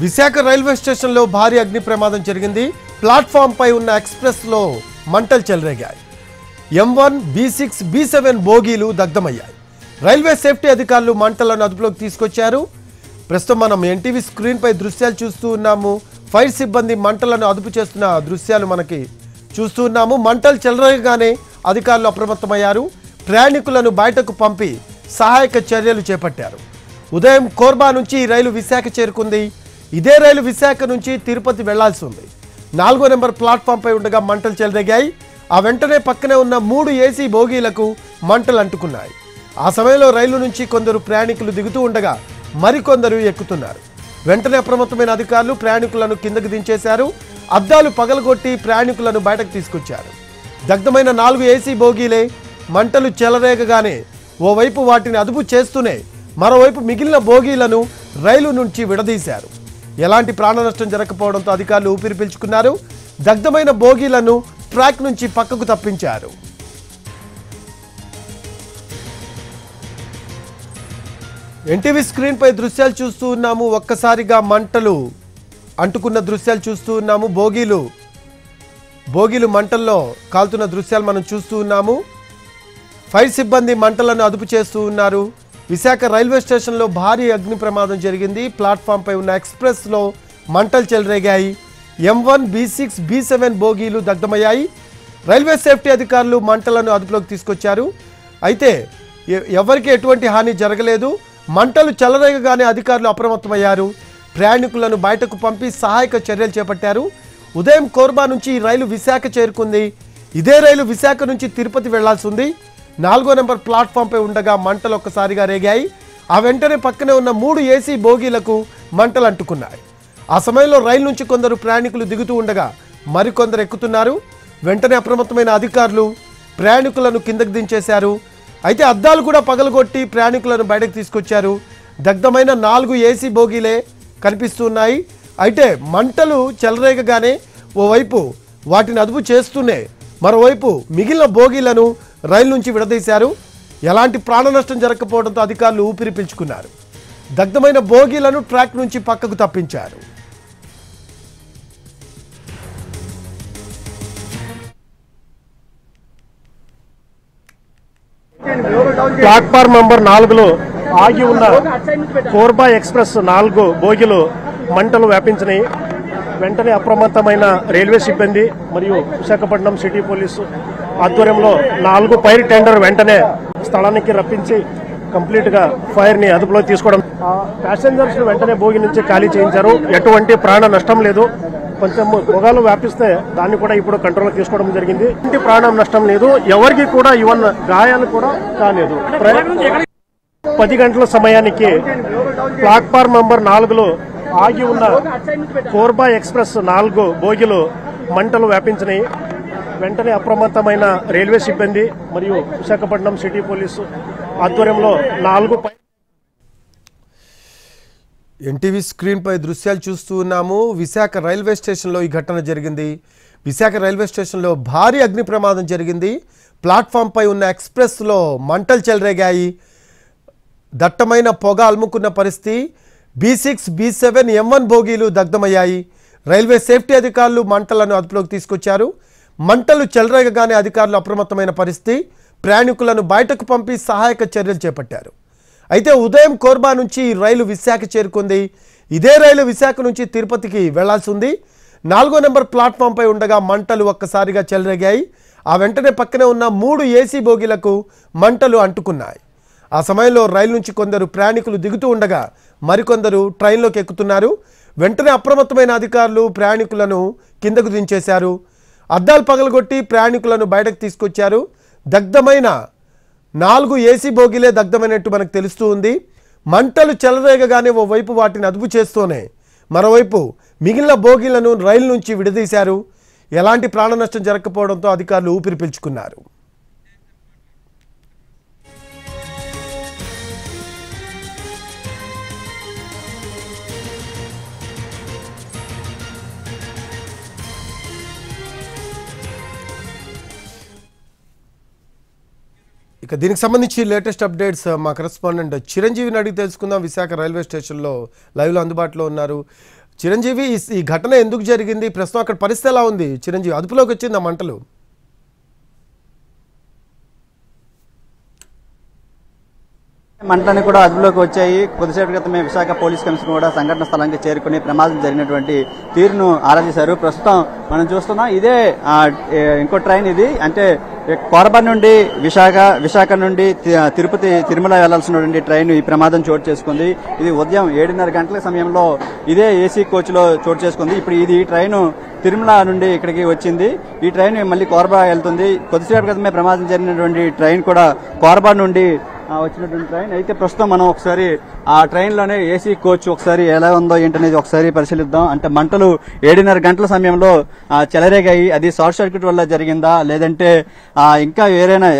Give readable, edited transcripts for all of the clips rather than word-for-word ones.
Visakha railway స్టేషన్లో భారీ అగ్ని ప్రమాదం జరిగింది. ప్లాట్ఫామ్ పై ఉన్న ఎక్స్‌ప్రెస్‌లో మంటలు చెలరేగాయి. M1, B6, B7 బోగీలు దగ్ధమయ్యాయి. Railway safety అధికారులు మంటలను అదుపులోకి తీసుకొచ్చారు. ప్రస్తుతం మనం ఎన్టీవీ స్క్రీన్ పై దృశ్యాలు చూస్తూ ఉన్నాము. ఫైర్ సిబ్బంది మంటలను అదుపు చేస్తున్న దృశ్యాలు మనకి చూస్తూ ఉన్నాము. మంటలు చెలరేగగానే అధికారులు అప్రమత్తమయ్యారు. ప్రయాణికులను బయటకు పంపి సహాయక చర్యలు చేపట్టారు. ఉదయం కోర్బా నుంచి ఈ రైలు విశాఖ చేరుకుంది. ఇదే రైలు విశాఖ నుంచి తిరుపతి వెళ్లాల్సి ఉంది. 4వ నెంబర్ ప్లాట్ఫామ్ పై ఉండగా మంటలు చెలరేగాయి. ఆ వెంటనే పక్కనే ఉన్న 3 ఏసీ బోగీలకు మంటలు అంటుకున్నాయి. ఆ సమయంలో రైలు నుంచి కొందరు ప్రయాణికులు దిగుతూ ఉండగా మరికొందరు ఎక్కుతున్నారు. వెంటనే అప్రమత్తమైన అధికారులు ప్రయాణికులను కిందకు దించేశారు. అద్దాలు పగలగొట్టి ప్రయాణికులను బయటకు తీసుకొచ్చారు. దగ్ధమైన 4 ఏసీ బోగీలే. మంటలు చెలరేగగానే ఓవైపు వాటిని అదుపు చేస్తూనే మరోవైపు మిగిలిన బోగీలను రైలు నుంచి విడదీశారు. ఎలాంటి ప్రాణ నష్టం జరగకపోవడంతో అధికారులు ఊపిరి పీల్చుకున్నారు. దగ్ధమైన బోగీలను ట్రాక్ నుంచి పక్కకు తప్పించారు. ఎన్టీవీ స్క్రీన్ పై దృశ్యాలు చూస్తూ ఉన్నాము. ఒక్కసారిగా మంటలు అంటుకున్న దృశ్యాలు చూస్తూ ఉన్నాము. బోగీలు మంటల్లో కాలుతున్న దృశ్యాలు మనం చూస్తూ ఉన్నాము. ఫైర్ సిబ్బంది మంటలను అదుపు చేస్తూ ఉన్నారు. విశాఖ రైల్వే స్టేషన్లో భారీ అగ్ని ప్రమాదం జరిగింది. ప్లాట్ఫామ్ పై ఉన్న ఎక్స్‌ప్రెస్‌లో మంటలు చెలరేగాయి. M1, B6, B7 బోగీలు దగ్ధమయ్యాయి. Railway safety అధికారులు మంటలను అదుపులోకి తీసుకొచ్చారు. అయితే ఎవరికి ఎటువంటి హాని జరగలేదు. మంటలు చెలరేగగానే అధికారులు అప్రమత్తమయ్యారు. ప్రయాణికులను బయటకు పంపి సహాయక చర్యలు చేపట్టారు. ఉదయం కోర్బా నుంచి ఈ రైలు విశాఖ చేరుకుంది. ఇదే రైలు విశాఖ నుంచి తిరుపతి వెళ్లాల్సి ఉంది. 4వ నెంబర్ ప్లాట్ఫామ్ పై ఉండగా మంటలు ఒక్కసారిగా రేగాయి. ఆ వెంటనే పక్కనే ఉన్న 3 ఏసీ బోగీలకు మంటలు అంటుకున్నాయి. ఆ సమయంలో రైలు నుంచి కొందరు ప్రయాణికులు దిగుతూ ఉండగా మరికొందరు ఎక్కుతున్నారు. వెంటనే అప్రమత్తమైన అధికారులు ప్రయాణికులను కిందకు దించేశారు. అయితే అద్దాలు కూడా పగలగొట్టి ప్రయాణికులను బయటకు తీసుకొచ్చారు. దగ్ధమైన 4 ఏసీ బోగీలే కనిపిస్తున్నాయి. అయితే మంటలు చెలరేగగానే ఓవైపు వాటిని అదుపు చేస్తూనే మరోవైపు మిగిలిన బోగీలను రైలు నుంచి విడదీశారు. ఎలాంటి ప్రాణ నష్టం జరగకపోవడంతో అధికారులు ఊపిరి పీల్చుకున్నారు. దగ్ధమైన బోగీలను ట్రాక్ నుంచి పక్కకు తప్పించారు. ప్లాట్ఫామ్ నంబర్ 4లో ఆగి ఉన్న కోర్బా ఎక్స్‌ప్రెస్ 4 బోగీలు మంటలు వ్యాపించినాయి. వెంటనే అప్రమత్తమైన రైల్వే సిబ్బంది మరియు విశాఖపట్నం సిటీ పోలీసు ఆధ్వర్యంలో 4 ఫైర్ టెండర్ వెంటనే స్థలానికి రప్పించి కంప్లీట్ గా ఫైర్ ని అదుపులో తీసుకోవడం. ప్యాసింజర్స్ వెంటనే బోగి నుంచి ఖాళీ చేయించారు. ఎటువంటి ప్రాణ నష్టం లేదు. కొంచెం పొగలు వ్యాపిస్తే దాన్ని కూడా ఇప్పుడు కంట్రోల్ తీసుకోవడం జరిగింది. ఎటువంటి ప్రాణం నష్టం లేదు. ఎవరికి కూడా ఈవెన్ గాయాలు కూడా కాలేదు. 10 గంటల సమయానికి ప్లాట్ఫామ్ నంబర్ 4లో ఆగి ఉన్న కోర్బా ఎక్స్‌ప్రెస్ 4 బోగీలు మంటలు వ్యాపించినాయి. వెంటనే అప్రమత్తమైన రైల్వే సిబ్బంది మరియు విశాఖపట్నం సిటీ పోలీసు ఆధ్వర్యంలో 4 ఎన్టీవీ స్క్రీన్ పై దృశ్యాలు చూస్తూ ఉన్నాము. విశాఖ రైల్వే స్టేషన్లో ఈ ఘటన జరిగింది. విశాఖ రైల్వే స్టేషన్లో భారీ అగ్ని ప్రమాదం జరిగింది. ప్లాట్ఫామ్ పై ఉన్న ఎక్స్‌ప్రెస్‌లో మంటలు చెలరేగాయి. దట్టమైన పొగ అలుముకున్న పరిస్థితి. B6, B7, M1 బోగీలు దగ్ధమయ్యాయి. Railway safety అధికారులు మంటలను అదుపులోకి తీసుకొచ్చారు. మంటలు చెలరేగగానే అధికారులు అప్రమత్తమైన పరిస్థితి. ప్రయాణికులను బయటకు పంపి సహాయక చర్యలు చేపట్టారు. అయితే ఉదయం కోర్బా నుంచి రైలు విశాఖ చేరుకుంది. ఇదే రైలు విశాఖ నుంచి తిరుపతికి వెళ్లాల్సి ఉంది. 4వ నెంబర్ ప్లాట్ఫామ్ పై ఉండగా మంటలు ఒక్కసారిగా చెలరేగాయి. ఆ వెంటనే పక్కనే ఉన్న 3 ఏసీ బోగీలకు మంటలు అంటుకున్నాయి. ఆ సమయంలో రైలు నుంచి కొందరు ప్రయాణికులు దిగుతూ ఉండగా మరికొందరు ట్రైన్లోకి ఎక్కుతున్నారు. వెంటనే అప్రమత్తమైన అధికారులు ప్రయాణికులను కిందకు దించేశారు. అద్దాలు పగలగొట్టి ప్రయాణికులను బయటకు తీసుకొచ్చారు. దగ్ధమైన 4 ఏసీ బోగీలే దగ్ధమైనట్టు మనకు తెలుస్తూ ఉంది. మంటలు చెలరేగగానే ఓవైపు వాటిని అదుపు చేస్తూనే మరోవైపు మిగిలిన బోగీలను రైలు నుంచి విడదీశారు. ఎలాంటి ప్రాణ నష్టం జరగకపోవడంతో అధికారులు ఊపిరి పీల్చుకున్నారు. ఇక దీనికి సంబంధించి లేటెస్ట్ అప్డేట్స్ మా కరెస్పాండెంట్ చిరంజీవిని అడిగి తెలుసుకుందాం. విశాఖ రైల్వే స్టేషన్లో లైవ్లో అందుబాటులో ఉన్నారు. చిరంజీవి ఈ ఘటన ఎందుకు జరిగింది, ప్రస్తుతం అక్కడ పరిస్థితి ఎలా ఉంది? చిరంజీవి అదుపులోకి వచ్చింది ఆ మంటలు? మంటలన్నీ కూడా అదుపులోకి వచ్చాయి. కొద్దిసేపటి క్రితమే విశాఖ పోలీస్ కమిషనర్ కూడా సంఘటన స్థలానికి చేరుకుని ప్రమాదం జరిగినటువంటి తీరును ఆరాధించారు. ప్రస్తుతం మనం చూస్తున్నాం ఇదే ఇంకో ట్రైన్ ఇది, అంటే కోరబా నుండి విశాఖ నుండి తిరుపతి తిరుమల వెళ్లాల్సినటువంటి ట్రైన్ ఈ ప్రమాదం చోటు చేసుకుంది. ఇది ఉదయం 7:30 గంటల సమయంలో ఇదే ఏసీ కోచ్ లో చోటు చేసుకుంది. ఇప్పుడు ఈ ట్రైన్ తిరుమల నుండి ఇక్కడికి వచ్చింది. ఈ ట్రైన్ మళ్ళీ కోరబా వెళ్తుంది. కొద్దిసేపటి క్రితమే ప్రమాదం జరిగినటువంటి ట్రైన్ కూడా కోరబా నుండి వచ్చినటువంటి ట్రైన్. అయితే ప్రస్తుతం మనం ఒకసారి ఆ ట్రైన్ లోనే ఏసీ కోచ్ ఒకసారి ఎలా ఉందో ఏంటనేది ఒకసారి పరిశీలిద్దాం. అంటే మంటలు 7:30 గంటల సమయంలో చెలరేగాయి. అది షార్ట్ సర్క్యూట్ వల్ల జరిగిందా, లేదంటే ఇంకా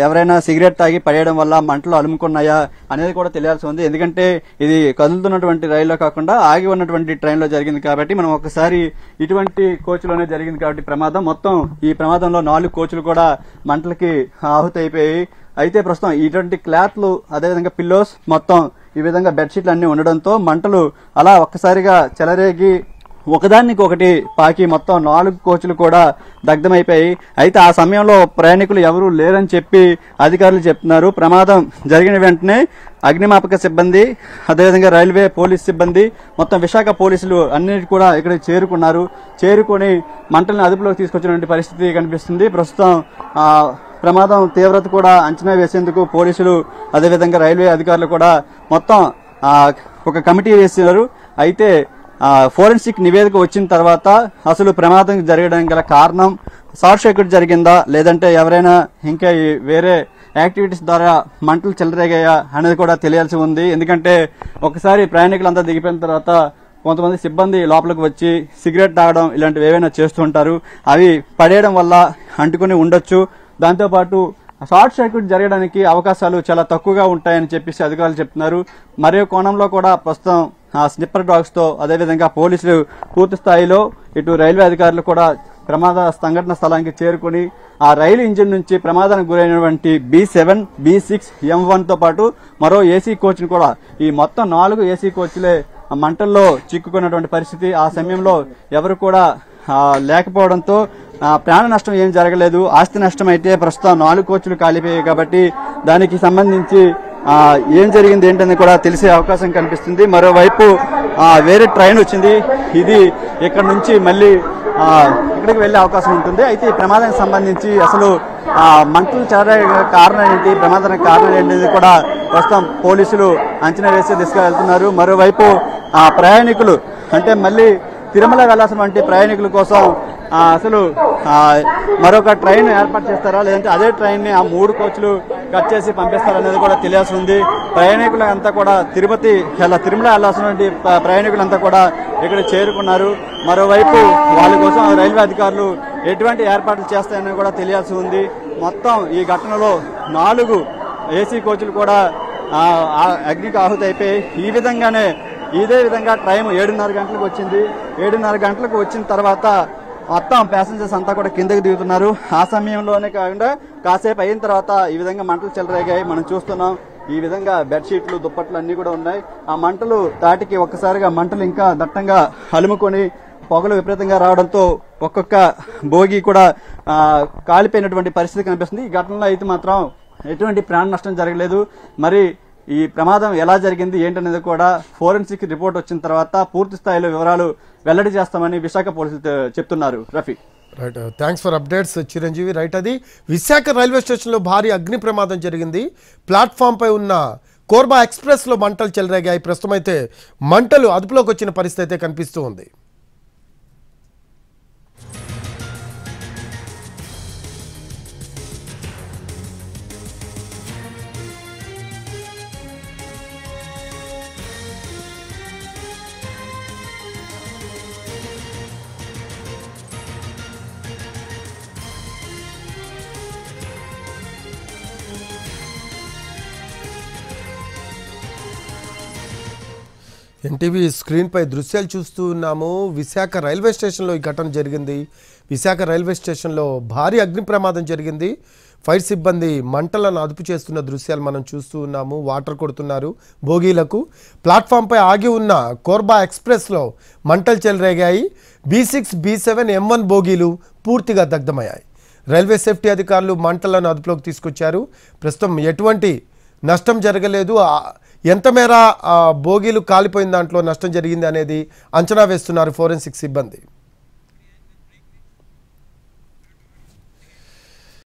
ఎవరైనా సిగరెట్ తాగి పడేయడం వల్ల మంటలు అలుముకున్నాయా అనేది కూడా తెలియాల్సి ఉంది. ఎందుకంటే ఇది కదులుతున్నటువంటి రైల్లో కాకుండా ఆగి ఉన్నటువంటి ట్రైన్ లో జరిగింది కాబట్టి మనం ఒకసారి ఇటువంటి కోచ్ లోనే జరిగింది కాబట్టి ప్రమాదం మొత్తం ఈ ప్రమాదంలో 4 కోచ్లు కూడా మంటలకి ఆహుతి అయిపోయాయి. అయితే ప్రస్తుతం ఇటువంటి క్లాత్లు అదేవిధంగా పిల్లోస్ మొత్తం ఈ విధంగా బెడ్షీట్లు అన్ని ఉండడంతో మంటలు అలా ఒక్కసారిగా చెలరేగి ఒకదానికి ఒకటి పాకి మొత్తం 4 కోచ్లు కూడా దగ్ధమైపోయాయి. అయితే ఆ సమయంలో ప్రయాణికులు ఎవరూ లేరని చెప్పి అధికారులు చెప్తున్నారు. ప్రమాదం జరిగిన వెంటనే అగ్నిమాపక సిబ్బంది అదేవిధంగా రైల్వే పోలీస్ సిబ్బంది మొత్తం విశాఖ పోలీసులు అన్నిటి కూడా ఇక్కడ చేరుకొని మంటలను అదుపులోకి తీసుకొచ్చినటువంటి పరిస్థితి కనిపిస్తుంది. ప్రస్తుతం ప్రమాదం తీవ్రత కూడా అంచనా వేసేందుకు పోలీసులు అదేవిధంగా రైల్వే అధికారులు కూడా మొత్తం ఒక కమిటీ వేస్తున్నారు. అయితే ఫోరెన్సిక్ నివేదిక వచ్చిన తర్వాత అసలు ప్రమాదం జరగడానికి గల కారణం షార్ట్ సర్క్యూట్ జరిగిందా, లేదంటే ఎవరైనా ఇంకా వేరే యాక్టివిటీస్ ద్వారా మంటలు చెలరేగాయా అనేది కూడా తెలియాల్సి ఉంది. ఎందుకంటే ఒకసారి ప్రయాణికులంతా దిగిపోయిన తర్వాత కొంతమంది సిబ్బంది లోపలికి వచ్చి సిగరెట్ తాగడం ఇలాంటివి ఏవైనా చేస్తుంటారు. అవి పడేయడం వల్ల అంటుకుని ఉండొచ్చు. దాంతోపాటు షార్ట్ సర్క్యూట్ జరగడానికి అవకాశాలు చాలా తక్కువగా ఉంటాయని చెప్పేసి అధికారులు చెప్తున్నారు. మరో కోణంలో కూడా ప్రస్తుతం స్నిప్పర్ డాగ్స్ తో అదేవిధంగా పోలీసులు పూర్తి స్థాయిలో ఇటు రైల్వే అధికారులు కూడా ప్రమాద సంఘటన స్థలానికి చేరుకుని ఆ రైలు ఇంజిన్ నుంచి ప్రమాదానికి గురైనటువంటి B7, B6, M1 తో పాటు మరో ఏసీ కోచ్ ను కూడా ఈ మొత్తం 4 ఏసీ కోచ్లే మంటల్లో చిక్కుకున్నటువంటి పరిస్థితి. ఆ సమయంలో ఎవరు కూడా లేకపోవడంతో ప్రాణ నష్టం ఏం జరగలేదు. ఆస్తి నష్టం అయితే ప్రస్తుతం 4 కోచ్లు కాలిపోయాయి కాబట్టి దానికి సంబంధించి ఏం జరిగింది ఏంటని కూడా తెలిసే అవకాశం కనిపిస్తుంది. మరోవైపు వేరే ట్రైన్ వచ్చింది. ఇది ఇక్కడ నుంచి మళ్ళీ ఇక్కడికి వెళ్లే అవకాశం ఉంటుంది. అయితే ఈ ప్రమాదానికి సంబంధించి అసలు మంటలు చేరే కారణం ఏంటి, ప్రమాదానికి కారణం ఏంటి కూడా ప్రస్తుతం పోలీసులు అంచనా వేసే దిశగా వెళ్తున్నారు. మరోవైపు ప్రయాణికులు అంటే మళ్ళీ తిరుమల వెళ్లాల్సినటువంటి ప్రయాణికుల కోసం అసలు మరొక ట్రైన్ ఏర్పాటు చేస్తారా, లేదంటే అదే ట్రైన్ ని 3 కోచ్లు కట్ చేసి పంపిస్తారనేది కూడా తెలియాల్సి ఉంది. ప్రయాణికులంతా కూడా తిరుమల వెళ్లాల్సినటువంటి ప్రయాణికులంతా కూడా ఇక్కడ చేరుకున్నారు. మరోవైపు వాళ్ళ కోసం రైల్వే అధికారులు ఎటువంటి ఏర్పాట్లు చేస్తాయని కూడా తెలియాల్సి ఉంది. మొత్తం ఈ ఘటనలో 4 ఏసీ కోచ్లు కూడా అగ్నికి ఆహుతి అయిపోయి ఇదే విధంగా ట్రైన్ 7:30 గంటలకు వచ్చింది. 7:30 గంటలకు వచ్చిన తర్వాత మొత్తం ప్యాసింజర్స్ అంతా కూడా కిందకి దిగుతున్నారు. ఆ సమయంలోనే కాకుండా కాసేపు అయిన తర్వాత ఈ విధంగా మంటలు చెలరేగాయి. మనం చూస్తున్నాం ఈ విధంగా బెడ్షీట్లు దుప్పట్లు అన్ని కూడా ఉన్నాయి. ఆ మంటలు తాటికి ఒక్కసారిగా మంటలు ఇంకా దట్టంగా అలుముకొని పొగలు విపరీతంగా రావడంతో ఒక్కొక్క బోగి కూడా కాలిపోయినటువంటి పరిస్థితి కనిపిస్తుంది. ఈ ఘటనలో అయితే మాత్రం ఎటువంటి ప్రాణ నష్టం జరగలేదు. మరి ఈ ప్రమాదం ఎలా జరిగింది ఏంటనేది కూడా ఫోరెన్సిక్ రిపోర్ట్ వచ్చిన తర్వాత పూర్తి స్థాయిలో వివరాలు వెల్లడి చేస్తామని విశాఖ పోలీసులు చెప్తున్నారు. Rafi, right, thanks for updates Chiranjeevi. Right, అది విశాఖ రైల్వే స్టేషన్లో భారీ అగ్ని ప్రమాదం జరిగింది. ప్లాట్ఫామ్ పై ఉన్న కోర్బా ఎక్స్ప్రెస్లో మంటలు చెలరేగాయి. ప్రస్తుతం అయితే మంటలు అదుపులోకి వచ్చిన పరిస్థితి అయితే కనిపిస్తూ ఉంది. ఎన్టీవీ స్క్రీన్పై దృశ్యాలు చూస్తూ ఉన్నాము. విశాఖ రైల్వే స్టేషన్లో ఈ ఘటన జరిగింది. విశాఖ రైల్వే స్టేషన్లో భారీ అగ్ని ప్రమాదం జరిగింది. ఫైర్ సిబ్బంది మంటలను అదుపు చేస్తున్న దృశ్యాలు మనం చూస్తూ ఉన్నాము. వాటర్ కొడుతున్నారు బోగీలకు. ప్లాట్ఫామ్పై ఆగి ఉన్న కోర్బా ఎక్స్ప్రెస్లో మంటలు చెలరేగాయి. B6, B7, M1 బోగీలు పూర్తిగా దగ్ధమయ్యాయి. రైల్వే సేఫ్టీ అధికారులు మంటలను అదుపులోకి తీసుకొచ్చారు. ప్రస్తుతం ఎటువంటి నష్టం జరగలేదు. ఎంత మేర బోగీలు కాలిపోయిన దాంట్లో నష్టం జరిగింది అనేది అంచనా వేస్తున్నారు ఫోరెన్సిక్ సిబ్బంది.